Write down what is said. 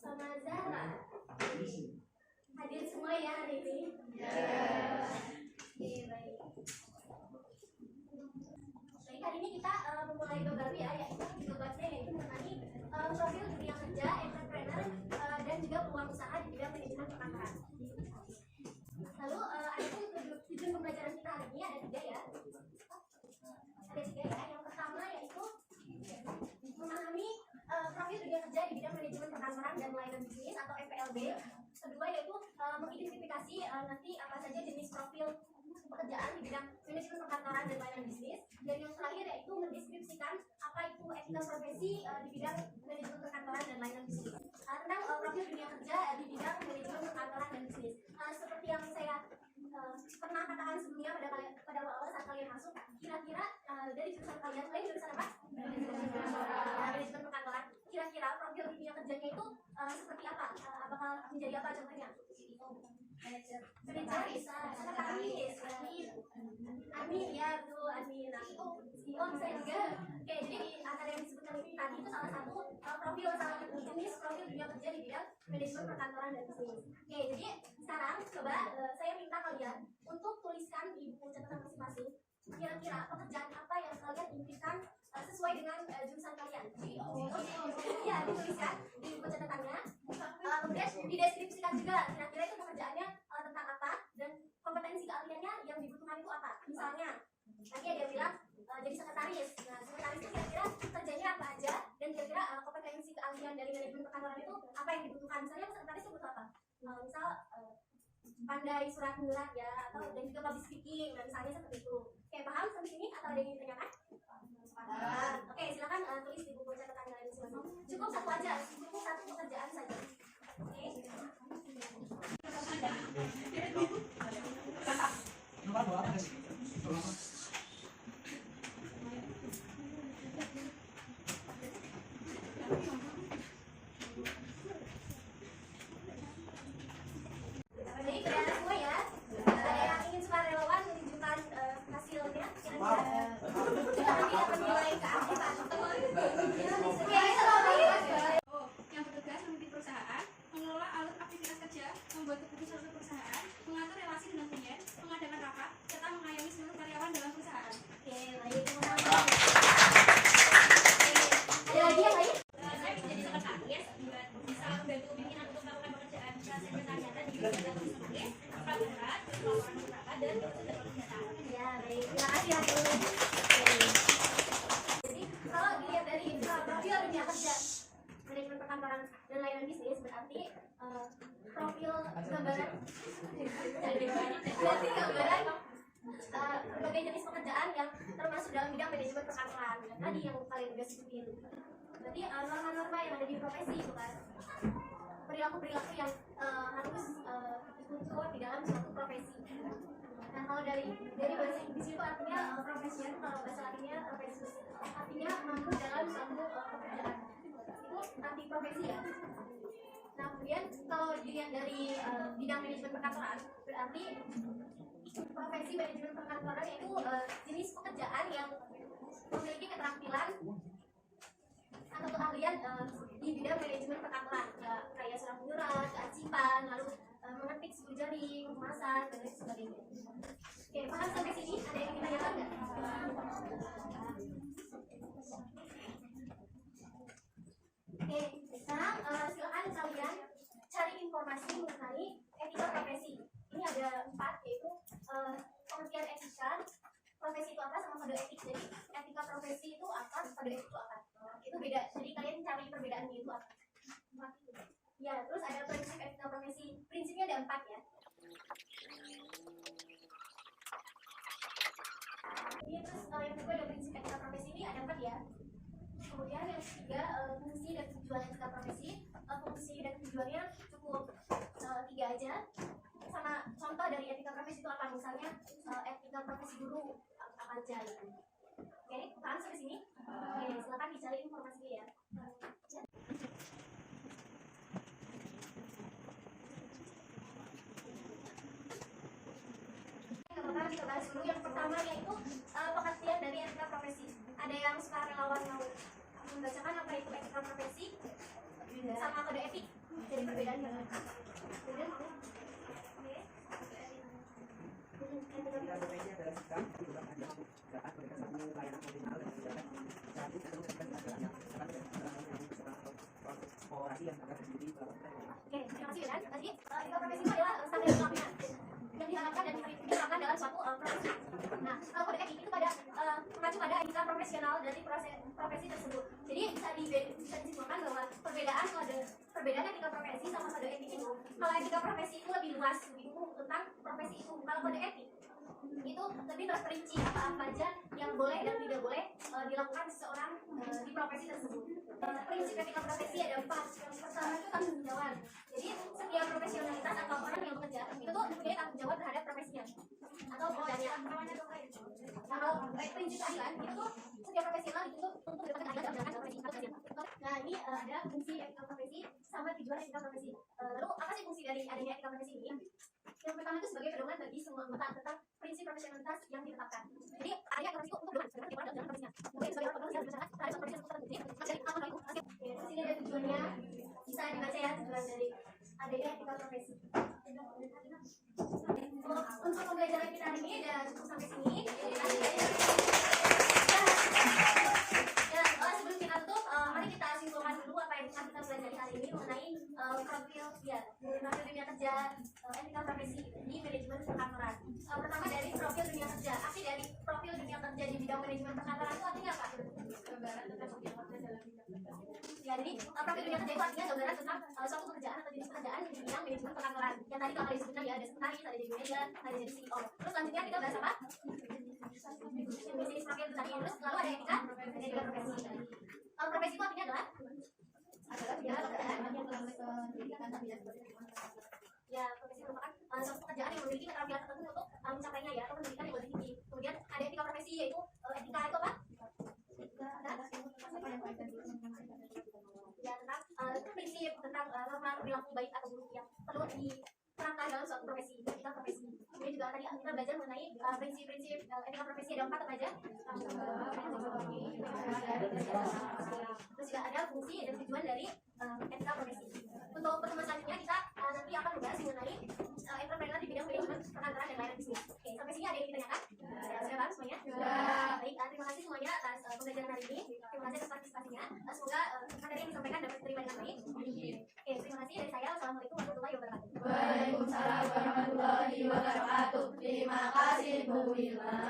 sama Zahra. Hadir semua ya hari ini? Oke, baik. Baik, hari ini kita memulai GoGapi ya, yaitu GoGapi yaitu mengenai profil dunia kerja, entrepreneur, dan juga peluang usaha di bidang manajemen perkantoran. Lalu ada tujuan pembelajaran kita hari ini ada tiga ya. Yang pertama yaitu memahami profil dunia kerja di bidang manajemen perkantoran dan layanan bisnis atau MPLB. Kedua yaitu mengidentifikasi nanti apa saja jenis profil pekerjaan di bidang manajemen perkantoran dan layanan bisnis. Dan yang terakhir yaitu mendeskripsikan apa itu etika profesi di bidang manajemen perkantoran dan layanan bisnis. Tentang profil dunia kerja di bidang manajemen perkantoran dan bisnis. Seperti yang saya pernah katakan sebelumnya pada awal saat kalian masuk, kira-kira dari jurusan kalian, jurusan apa? Manajemen perkantoran. Kira-kira profil dunia kerjanya itu seperti apa? Bakal menjadi apa contohnya? Sekretaris, admin ya, betul, admin. Nah itu bisa juga. Oke, jadi di antara yang disebutkan tadi itu salah satu profil, salah satu jenis profil dunia kerja di bidang manajemen perkantoran dan bisnis. Oke, jadi sekarang coba saya minta kalian untuk tuliskan di buku catatan masing-masing kira-kira pekerjaan apa yang kalian impikan sesuai dengan jurusan kalian. Ya, dituliskan di buku catatannya. Kemudian dideskripsikan juga kira-kira itu pekerjaannya tentang apa dan kompetensi keahliannya yang dibutuhkan itu apa. Misalnya tadi ada yang bilang jadi sekretaris. Nah, sekretaris itu kira-kira kerjanya apa aja dan kira-kira kompetensi keahlian dari manajemen perkantoran itu apa yang dibutuhkan. Misalnya sekretaris itu butuh apa? Misal pandai surat menyurat ya, atau dan juga public speaking, dan misalnya seperti itu. Oke, paham sampai sini atau ada yang ingin ditanyakan? Oke, silakan tulis di buku catatan kalian masing-masing. Cukup satu aja, cukup satu pekerjaan saja. Oke. Membuat keputusan perusahaan, mengatur relasi dengan klien, mengadakan rapat, serta mengayomi seluruh karyawan dalam perusahaan. Oke, baik. Ada lagi yang lain? Saya bisa jadi sekretaris, bisa membantu pimpinan untuk melakukan pekerjaan sekretariat dan juga sebagai pramuka, laporan masyarakat dan kesejahteraan. Ya, baik. Terima kasih Atu. Jadi kalau dilihat dari profil dunia kerja manajemen perkantoran dan layanan bisnis, berarti profil gambaran berbagai jenis pekerjaan yang termasuk dalam bidang manajemen perkantoran tadi yang kalian udah sebutin. Berarti norma-norma yang ada di profesi itu kan, perilaku-perilaku yang harus dikunci di dalam suatu profesi. Nah, kalau dari bahasa Inggris itu artinya profession, kalau bahasa latinnya profesus, artinya mampu dalam suatu pekerjaan. Itu arti profesi ya. Nah, kemudian kalau dilihat dari bidang manajemen perkantoran, berarti profesi manajemen perkantoran itu jenis pekerjaan yang memiliki keterampilan atau keahlian di bidang manajemen perkantoran, ya, kayak surat menyurat, kearsipan, lalu mengetik suku jari, pemasan, dan lain sebagainya. Oke, paham sampai sini? Ada yang ditanyakan nggak? Oke, sekarang silakan kalian cari informasi mengenai etika profesi. Ini ada 4, yaitu pengertian etika, profesi itu apa, sama kode etik. Jadi etika profesi itu apa, kode etik itu apa. Itu beda. Jadi kalian cari perbedaannya itu apa. Ya, terus ada prinsip etika profesi. Prinsipnya ada 4 ya. Ini terus yang kedua ada prinsip etika profesi, ini ada 4 ya. Kemudian yang ketiga fungsi dan tujuan etika profesi. Fungsi dan tujuannya cukup 3 aja. Sama contoh dari etika profesi itu apa? Misalnya etika profesi guru apa aja gitu. Oke, paham sampai sini? Oke, silakan dicari informasinya ya. dulu. Yang pertama yaitu pengertian dari etika profesi. Ada yang suka relawan mau membacakan apa itu etika profesi sama kode etik. Jadi perbedaannya. Kemudian mau? Oke. Etika profesi adalah sikap, tujuan, ajaran, kegiatan, berdasarkan pelayanan optimal dan kegiatan jadi seluruh kegiatan orasi yang akan berdiri Oke, terima kasih Dan. Tadi etika profesi itu adalah standar hilangnya yang diharapkan dan diterapkan dalam suatu profesi. Nah, kalau kode etik itu pada mengacu pada etika profesional dari profesi tersebut. Jadi bisa disimpulkan bahwa perbedaan etika profesi sama kode etik itu. Kalau etika profesi itu lebih luas, lebih umum tentang profesi itu. Kalau kode etik itu lebih terperinci apa aja yang boleh dan tidak boleh dilakukan seseorang di profesi tersebut. Prinsip etika profesi ada 4. Yang pertama itu tanggung jawab. Jadi setiap profesionalitas atau orang yang bekerja itu tuh mempunyai tanggung jawab terhadap profesinya atau pekerjaannya. Kalau prinsip keadilan itu tuh setiap profesional itu tuh untuk mendapatkan keadilan dalam profesi. Nah ini ada fungsi etika profesi sama tujuan etika profesi. Lalu apa sih fungsi dari adanya etika profesi ini? Yang pertama itu sebagai pedoman bagi semua anggota tentang prinsip profesionalitas yang ditetapkan. Jadi adanya etika profesi itu untuk pedoman dalam profesinya. Mungkin sebagai pedoman yang berdasarkan terhadap profesi yang tertentu. Jadi apa itu? Di sini ada tujuannya, bisa dibaca ya tujuan dari adanya etika profesi. Untuk pembelajaran kita hari ini udah cukup sampai sini. Sebelum kita tutup, mari kita simpulkan dulu apa yang kita pelajari hari ini mengenai profil dunia kerja etika profesi di manajemen perkantoran. Pertama dari profil dunia kerja. Arti dari profil dunia kerja di bidang manajemen perkantoran itu artinya apa? Ya, jadi profil dunia kerja itu artinya gambaran tentang suatu pekerjaan atau jenis pekerjaan di bidang manajemen perkantoran. Yang tadi telah disebutkan ya, ada sekretaris, ada jadi manajer, ada jadi CEO. Terus selanjutnya kita bahas apa? Jenis profil tadi. Terus lalu ada etika profesi. Profesi itu artinya adalah pekerjaan yang telah pendidikan ya, profesi merupakan suatu pekerjaan yang memiliki keterampilan tertentu untuk mencapainya ya, atau pendidikan yang lebih tinggi. Kemudian ada etika profesi, yaitu etika itu apa? Ya, tentang prinsip, tentang norma perilaku baik atau buruk yang perlu diterapkan dalam suatu profesi. Itu etika profesi. Kemudian juga tadi kita belajar mengenai prinsip-prinsip etika profesi. Ada 4 apa aja? Terus juga ada fungsi dan tujuan dari etika profesi. Untuk pertemuan selanjutnya kita nanti akan membahas mengenai entrepreneur di bidang manajemen perkantoran dan layanan bisnis. Oke, sampai sini ada yang ditanyakan? Sudah paham semuanya? Baik, terima kasih semuanya atas pembelajaran hari ini. Terima kasih atas partisipasinya. Semoga materi yang disampaikan dapat diterima dengan baik. Oke, terima kasih dari saya. Wassalamualaikum warahmatullahi wabarakatuh. Waalaikumsalam warahmatullahi wabarakatuh. Terima kasih Bu Wilma.